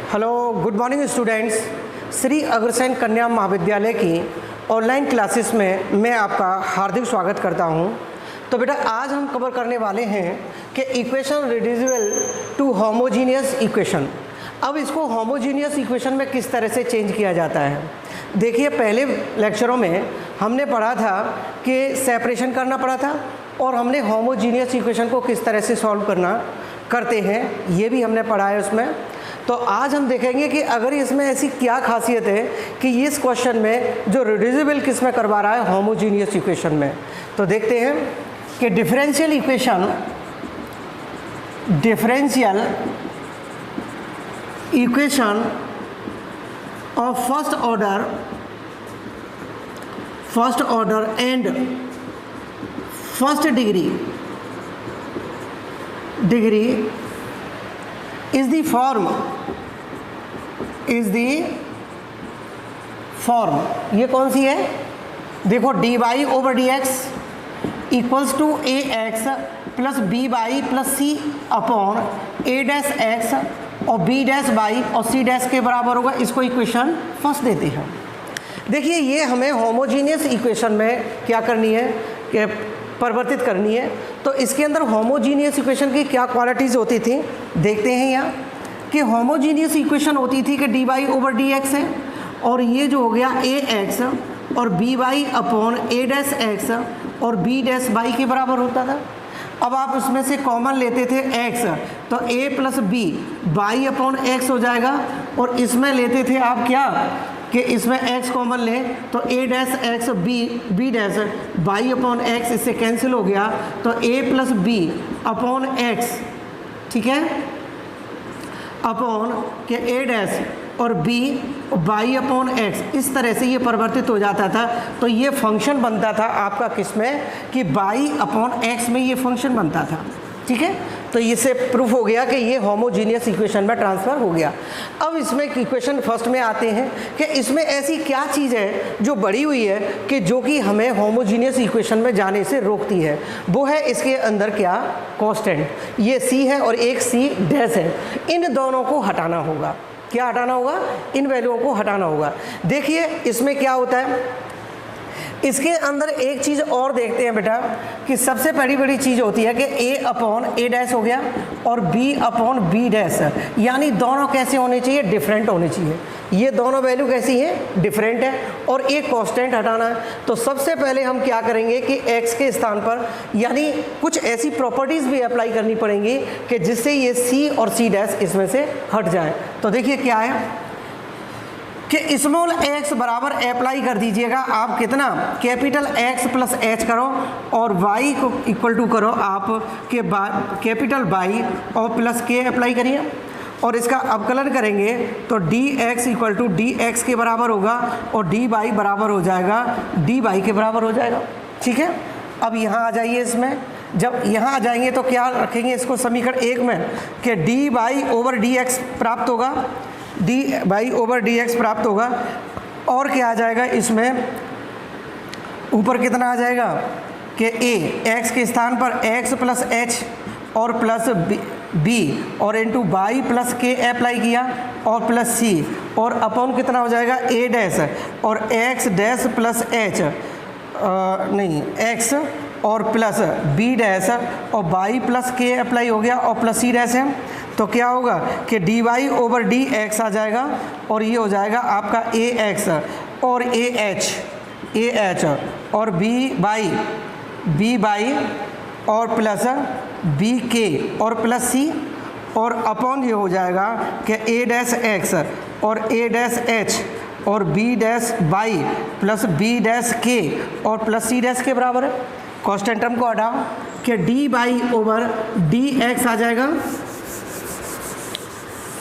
Hello, good morning students. Shri Agrasen कन्या महाविद्यालय की ऑनलाइन क्लासेस में मैं आपका हार्दिक स्वागत करता हूं। तो बेटा आज हम कवर करने वाले हैं कि equation reducible to homogeneous equation. अब इसको होमोजीनियस इक्वेशन में किस तरह से चेंज किया जाता है। देखिए, पहले लेक्चरों में हमने पढ़ा था कि सेपरेशन करना पड़ा था और हमने होमोजीनियस इक्वेशन को किस तरह से सॉल्व करते हैं ये भी हमने पढ़ा है उसमें। तो आज हम देखेंगे कि अगर इसमें ऐसी क्या खासियत है कि इस क्वेश्चन में जो रिड्यूसिबल किस में करवा रहा है, होमोजीनियस इक्वेशन में। तो देखते हैं कि differential equation of first order and first degree is the form ये कौन सी है? देखो, dy over D X equals to A x plus B by plus C upon A dash X और बी डैश बाई और C dash के बराबर होगा। इसको इक्वेशन फर्स्ट देते हैं। देखिए, ये हमें होमोजीनियस इक्वेशन में क्या करनी है कि परिवर्तित करनी है। तो इसके अंदर होमोजीनियस इक्वेशन की क्या क्वालिटीज़ होती थी देखते हैं यहाँ कि होमोजीनियस इक्वेशन होती थी कि D Y over D x है और ये जो हो गया ए एक्स और बी वाई अपॉन ए डैश एक्स और बी डैश बाई के बराबर होता था। अब आप उसमें से कॉमन लेते थे एक्स, तो a plus B by upon x हो जाएगा और इसमें लेते थे आप क्या कि इसमें x कॉमन ले तो a dash x B dash by upon X इससे कैंसिल हो गया तो a plus B upon X, ठीक है, अपॉन के a डैश और b बाई अपॉन एक्स। इस तरह से ये परिवर्तित हो जाता था। तो ये फंक्शन बनता था आपका किस में कि बाई अपॉन एक्स में ये फंक्शन बनता था, ठीक है। तो इससे प्रूफ हो गया कि ये होमोजीनियस इक्वेशन में ट्रांसफ़र हो गया। अब इसमें इक्वेशन फर्स्ट में आते हैं कि इसमें ऐसी क्या चीज़ है जो बढ़ी हुई है कि जो कि हमें होमोजीनियस इक्वेशन में जाने से रोकती है। वो है इसके अंदर क्या? कांस्टेंट। ये c है और एक c डैश है। इन दोनों को हटाना होगा। क्या हटाना होगा? इन वैल्यूओं को हटाना होगा। देखिए, इसमें क्या होता है, इसके अंदर एक चीज़ और देखते हैं बेटा कि सबसे बड़ी चीज़ होती है कि a अपॉन ए डैश हो गया और b अपॉन बी डैश, यानी दोनों कैसे होने चाहिए? डिफरेंट होने चाहिए। ये दोनों वैल्यू कैसी है? डिफरेंट है और एक कांस्टेंट हटाना है। तो सबसे पहले हम क्या करेंगे कि x के स्थान पर यानी कुछ ऐसी प्रॉपर्टीज़ भी अप्लाई करनी पड़ेंगी कि जिससे ये c और c डैश इसमें से हट जाए। तो देखिए क्या है कि स्मॉल x बराबर अप्लाई कर दीजिएगा आप कितना? कैपिटल X प्लस h करो और y को इक्वल टू करो आप के कैपिटल y और प्लस k अप्लाई करिए और इसका अवकलन करेंगे तो dx इक्वल टू dx के बराबर होगा और dy बराबर हो जाएगा dy के बराबर हो जाएगा, ठीक है। अब यहाँ आ जाइए। इसमें जब यहाँ आ जाएंगे तो क्या रखेंगे इसको समीकरण एक में कि dy ओवर dx प्राप्त होगा, D y over D x प्राप्त होगा और क्या आ जाएगा इसमें ऊपर कितना आ जाएगा कि a x के स्थान पर x प्लस h और प्लस b और into by plus k apply किया और प्लस c और अपॉन कितना हो जाएगा a डैश और x डैश प्लस h नहीं x और प्लस b डैश और बाई प्लस k अप्लाई हो गया और प्लस c डैश है। तो क्या होगा कि dy ओवर डी एक्स आ जाएगा और ये हो जाएगा आपका ए एक्स और ए एच और बी बाई और प्लस बी के और प्लस सी और अपॉन ये हो जाएगा कि ए डैश एक्स और ए डैश एच और B dash by plus B dash के और प्लस सी डैश के बराबर है। कांस्टेंट टर्म को हटाओ कि d y over D x आ जाएगा।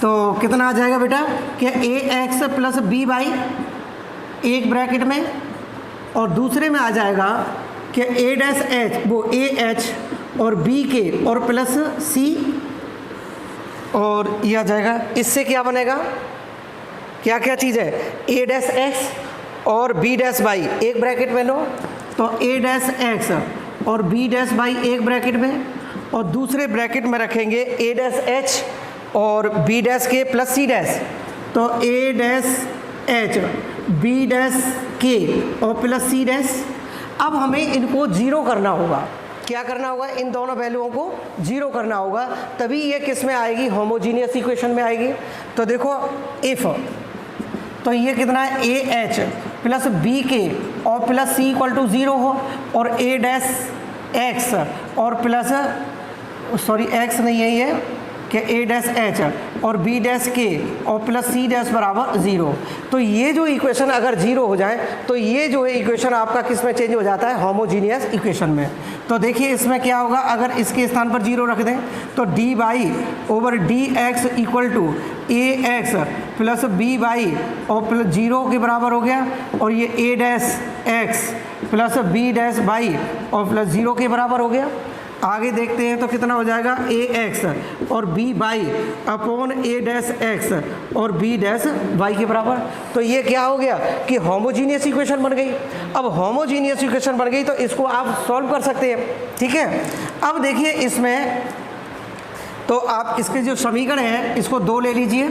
तो कितना आ जाएगा बेटा कि a x plus B y एक ब्रैकेट में और दूसरे में आ जाएगा कि ए डैश एच वो ए एच और बी के और प्लस सी और ये आ जाएगा। इससे क्या बनेगा? क्या क्या चीज़ है? ए डैश एक्स और बी डैश बाई एक ब्रैकेट में लो तो ए डैश एक्स और बी डैश बाई एक ब्रैकेट में और दूसरे ब्रैकेट में रखेंगे ए डैश एच और बी डैश के प्लस सी डैश तो ए डैश एच बी डैश के और प्लस सी डैश। अब हमें इनको जीरो करना होगा। क्या करना होगा? इन दोनों वैल्यूओं को जीरो करना होगा, तभी ये किस में आएगी? होमोजीनियस इक्वेशन में आएगी। तो देखो इफ, तो ये कितना है? ए एच प्लस बी के और plus C equal to zero हो, और ए डैश एक्स और प्लस एक्स नहीं है ये, कि ए डैश एच और बी डैश के और प्लस सी डैश बराबर ज़ीरो। तो ये जो इक्वेशन अगर ज़ीरो हो जाए तो ये जो है इक्वेशन आपका किस में चेंज हो जाता है? होमोजीनियस इक्वेशन में। तो देखिए इसमें क्या होगा, अगर इसके स्थान पर जीरो रख दें तो d y over D x equal to A x plus B y और प्लस जीरो के बराबर हो गया, और ये a dash x plus B dash by और प्लस ज़ीरो के बराबर हो गया। आगे देखते हैं तो कितना हो जाएगा? ए एक्स और B by upon A dash X और बी डैश वाई के बराबर। तो ये क्या हो गया कि होमोजीनियस इक्वेशन बन गई। अब होमोजीनियस इक्वेशन बन गई तो इसको आप सॉल्व कर सकते हैं, ठीक है। अब देखिए इसमें तो आप इसके जो समीकरण हैं इसको दो ले लीजिए,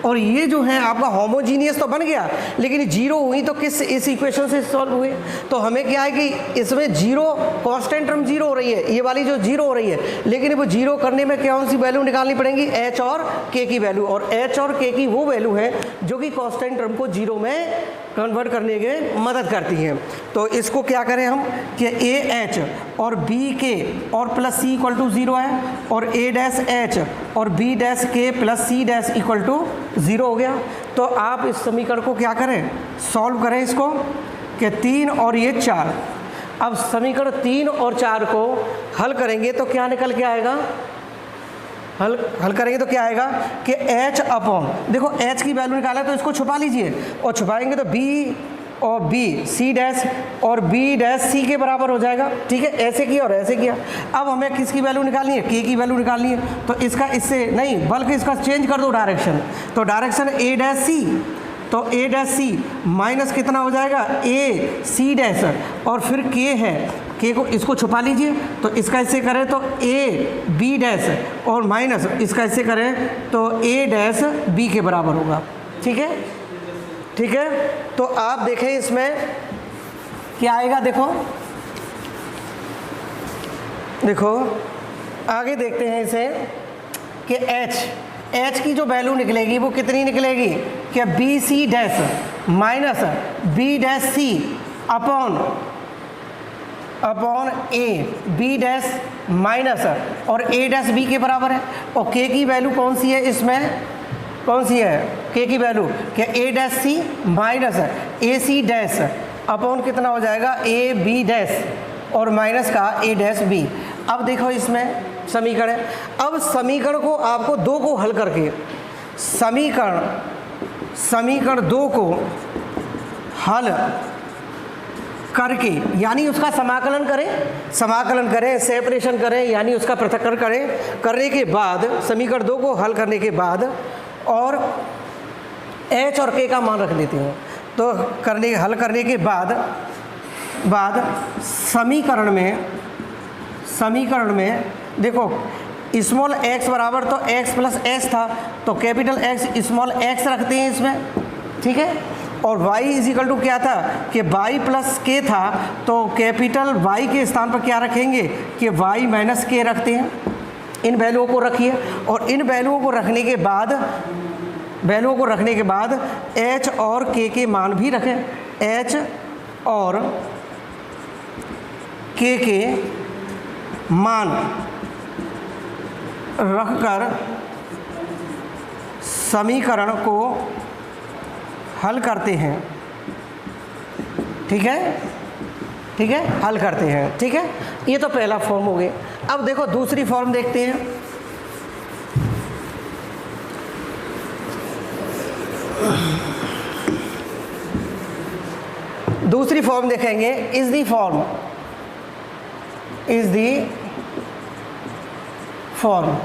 और ये जो है आपका होमोजीनियस तो बन गया, लेकिन जीरो हुई तो किस इस इक्वेशन से सॉल्व हुए? तो हमें क्या है कि इसमें जीरो कांस्टेंट टर्म जीरो हो रही है, ये वाली जो जीरो हो रही है, लेकिन वो जीरो करने में कौन सी वैल्यू निकालनी पड़ेगी? एच और के की वैल्यू, और एच और के की वो वैल्यू है जो कि कांस्टेंट टर्म को जीरो में कन्वर्ट करने में मदद करती हैं। तो इसको क्या करें हम कि ए एच और बी के और plus C equal to zero है, और ए डैश एच और बी डैश के plus C dash equal to zero हो गया। तो आप इस समीकरण को क्या करें? सॉल्व करें इसको कि 3 और ये 4। अब समीकरण 3 और 4 को हल करेंगे तो क्या निकल के आएगा? हल करेंगे तो क्या आएगा कि h अपॉन, देखो h की वैल्यू निकाला तो इसको छुपा लीजिए, और छुपाएंगे तो b और b c डैश और b डैश c के बराबर हो जाएगा, ठीक है। ऐसे किया और ऐसे किया। अब हमें किसकी वैल्यू निकालनी है? k की वैल्यू निकालनी है। तो इसका इससे नहीं बल्कि इसका चेंज कर दो डायरेक्शन, तो डायरेक्शन a डैश c, तो a डैश सी माइनस कितना हो जाएगा? a c डैश और फिर k है, k को इसको छुपा लीजिए, तो इसका इससे करें तो a b डैश और माइनस इसका इससे करें तो a डैश b के बराबर होगा, ठीक है, ठीक है। तो आप देखें इसमें क्या आएगा, देखो आगे देखते हैं इसे कि h की जो वैल्यू निकलेगी वो कितनी निकलेगी कि B C dash minus B dash C upon A B dash minus और ए डैश बी के बराबर है। और के की वैल्यू कौन सी है? इसमें कौन सी है के की वैल्यू? कि A dash C minus A C dash upon कितना हो जाएगा? ए बी डैश और माइनस का ए डैश बी। अब देखो इसमें समीकरण है। अब समीकरण को आपको दो को हल करके समीकरण दो को हल करके, यानी उसका समाकलन करें, सेपरेशन करें, यानी उसका पृथक्करण करें। करने के बाद समीकरण दो को हल करने के बाद और h और k का मान रख देते हैं। तो हल करने के बाद समीकरण में देखो स्मॉल x बराबर तो x प्लस s था, तो कैपिटल X स्मॉल x रखते हैं इसमें, ठीक है। और y इज इक्वल टू क्या था कि y प्लस के था, तो कैपिटल Y के स्थान पर क्या रखेंगे कि y माइनस के रखते हैं। इन वैल्यूओं को रखिए, और इन वैल्यूओं को रखने के बाद h और k के मान भी रखें। h और k के मान रखकर समीकरण को हल करते हैं, ठीक है, हल करते हैं, ठीक है। ये तो पहला फॉर्म हो गया। अब देखो दूसरी फॉर्म देखते हैं। दूसरी फॉर्म देखेंगे, इज दी फॉर्म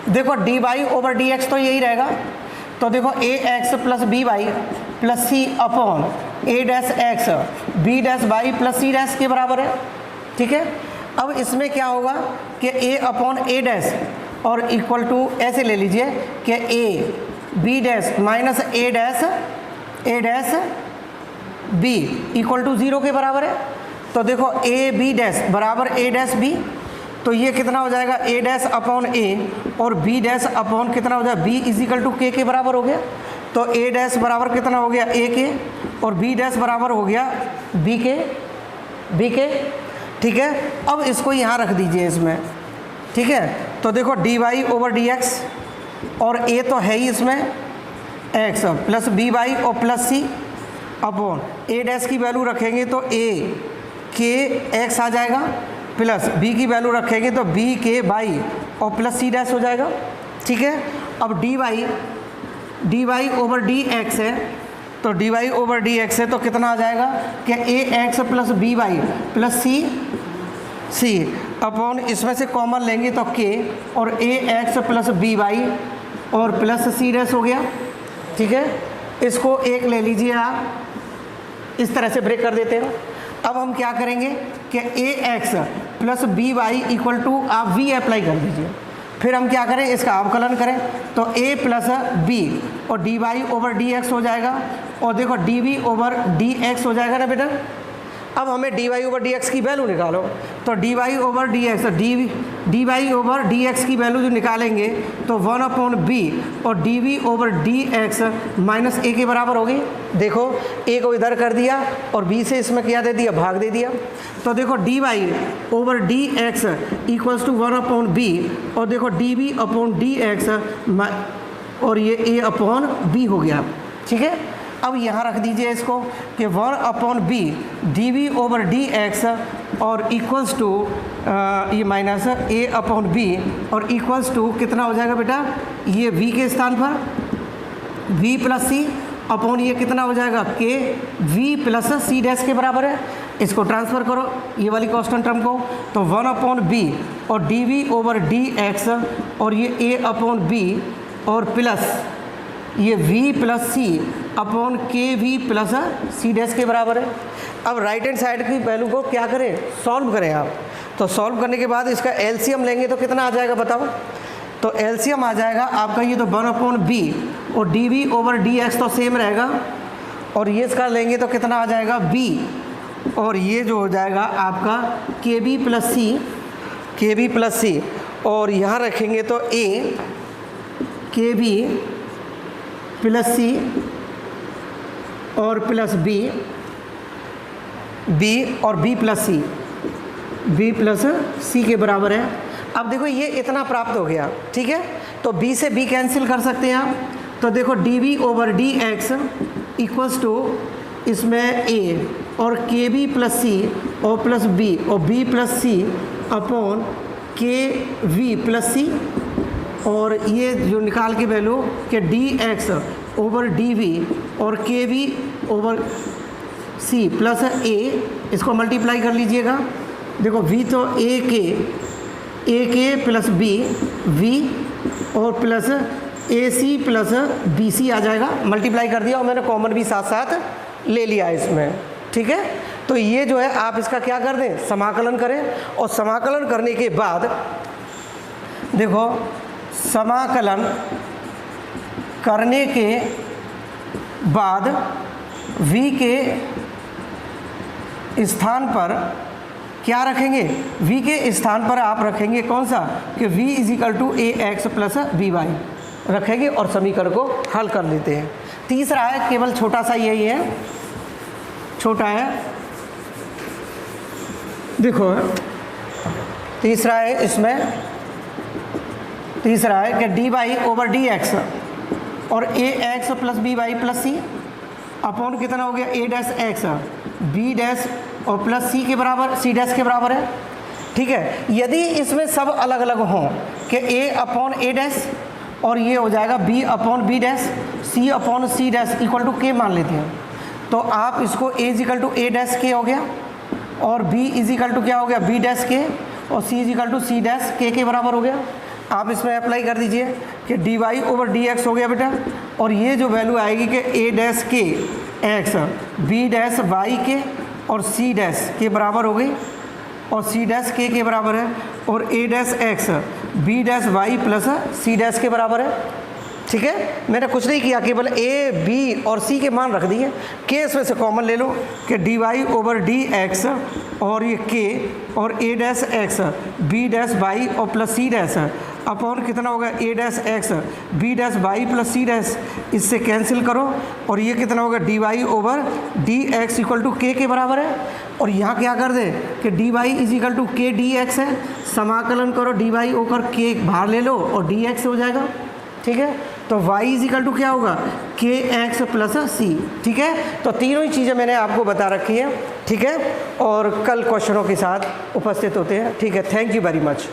देखो D Y over D x तो यही रहेगा। तो देखो a x plus B y plus C upon A dash x B dash y plus C dash के बराबर है, ठीक है। अब इसमें क्या होगा कि ए अपॉन ए डैश और इक्वल टू ऐसे ले लीजिए कि A B dash minus A dash B equal to 0 के बराबर है। तो देखो ए बी डैश बराबर ए डैश बी, तो ये कितना हो जाएगा ए डैश अपॉन ए और बी डैश अपॉन कितना हो जाएगा बी इजिकल टू के बराबर हो गया। तो ए डैश बराबर कितना हो गया ए के और बी डैश बराबर हो गया बी के, ठीक है। अब इसको यहाँ रख दीजिए इसमें, ठीक है। तो देखो D Y over D x और ए तो है ही इसमें एक्स प्लस बी वाई और प्लस सी अपॉन ए डैश की वैल्यू रखेंगे तो ए के एक्स आ जाएगा, प्लस बी की वैल्यू रखेंगे तो बी के बाई और प्लस सी डैश हो जाएगा, ठीक है। अब d Y over D x है, तो d Y over D x है तो कितना आ जाएगा कि a x plus B y plus C upon इसमें से कॉमन लेंगे तो के और a x plus B Y और प्लस सी डैश हो गया, ठीक है। इसको एक ले लीजिए आप, इस तरह से ब्रेक कर देते हैं। अब हम क्या करेंगे कि a x plus B y equal to आप वी अप्लाई कर दीजिए, फिर हम क्या करें इसका अवकलन करें तो a प्लस बी और d Y over D x हो जाएगा और देखो D we over D x हो जाएगा ना बेटा। अब हमें d Y over D x की वैल्यू निकालो, तो d Y over D x d Y over D x की वैल्यू जो निकालेंगे तो 1 अपॉन बी और D we over D x minus a के बराबर होगी। देखो ए को इधर कर दिया और बी से इसमें क्या दे दिया भाग दे दिया, तो देखो D Y over D X equals to 1 upon B और देखो D V upon D x और ये ए अपॉन बी हो गया, ठीक है। अब यहाँ रख दीजिए इसको कि 1 upon B D we over D x और इक्वल्स टू ये माइनस ए अपॉन बी और इक्वल्स टू कितना हो जाएगा बेटा, ये v के स्थान पर v प्लस सी अपॉन ये कितना हो जाएगा के v प्लस सी डैश के बराबर है। इसको ट्रांसफ़र करो ये वाली कांस्टेंट टर्म को, तो 1 अपॉन बी और D we over D x और ये a अपॉन बी और प्लस ये v प्लस सी अपॉन के वी प्लस सी डैश के बराबर है। अब राइट हैंड साइड की वैल्यू को क्या करें सॉल्व करें आप, तो सॉल्व करने के बाद इसका एलसीएम लेंगे तो कितना आ जाएगा बताओ, तो एलसीएम आ जाएगा आपका ये तो 1 अपॉन बी और D we over D x तो सेम रहेगा और ये इसका लेंगे तो कितना आ जाएगा बी और ये जो हो जाएगा आपका के बी प्लस सी और यहाँ रखेंगे तो ए के बी प्लस सी और प्लस बी और बी प्लस सी के बराबर है। अब देखो ये इतना प्राप्त हो गया, ठीक है। तो b से b कैंसिल कर सकते हैं आप, तो देखो D we over D X equals to इसमें a और के बी प्लस सी और प्लस बी और b प्लस सी अपॉन के वी प्लस सी और ये जो निकाल के वैल्यू कि D X over D V और के V over C plus A, इसको मल्टीप्लाई कर लीजिएगा। देखो v तो ए के प्लस बी वी और plus A C plus B C आ जाएगा, मल्टीप्लाई कर दिया और मैंने कॉमन भी साथ साथ ले लिया इसमें, ठीक है। तो ये जो है आप इसका क्या कर दें समाकलन करें और समाकलन करने के बाद देखो समाकलन करने के बाद v के स्थान पर क्या रखेंगे, v के स्थान पर आप रखेंगे कौन सा कि v is equal to A x plus B Y रखेंगे और समीकरण को हल कर लेते हैं। तीसरा है केवल छोटा सा यही है, छोटा है देखो तीसरा है इसमें, तीसरा है कि D Y over D x और a x plus B y plus C upon कितना हो गया a dash x B dash और प्लस सी के बराबर सी डैश के बराबर है, ठीक है। यदि इसमें सब अलग अलग हों कि ए अपॉन ए डैश और ये हो जाएगा B upon B dash C upon C dash equal to के मान लेते हैं, तो आप इसको A equal to A dash के हो गया और बी इजिकल टू क्या हो गया बी डैश के और सी इजिकल टू सी डैश के बराबर हो गया। आप इसमें अप्लाई कर दीजिए कि D Y over D x हो गया बेटा और ये जो वैल्यू आएगी कि ए डैश के एक्स बी डैश वाई के और सी डैश के बराबर हो गई और सी डैश के बराबर है और ए dash x B dash y plus सी डैश के बराबर है, ठीक है, मैंने कुछ नहीं किया, केवल ए बी और सी के मान रख दिए। के इसमें से कॉमन ले लो कि D Y over D x और ये के और ए dash x B dash by और प्लस सी डैश अपॉन कितना होगा a dash x B dash by plus C dash, इससे कैंसिल करो और ये कितना होगा d Y over D x equal to के बराबर है। और यहाँ क्या कर दे कि D y is equal to k d x है, समाकलन करो डी वाई ओवर के बाहर ले लो और डी एक्स हो जाएगा। ठीक है, तो y इज इक्वल टू क्या होगा के एक्स प्लस सी। ठीक है, तो तीनों ही चीज़ें मैंने आपको बता रखी हैं। ठीक है, और कल क्वेश्चनों के साथ उपस्थित होते हैं। ठीक है, थैंक यू वेरी मच।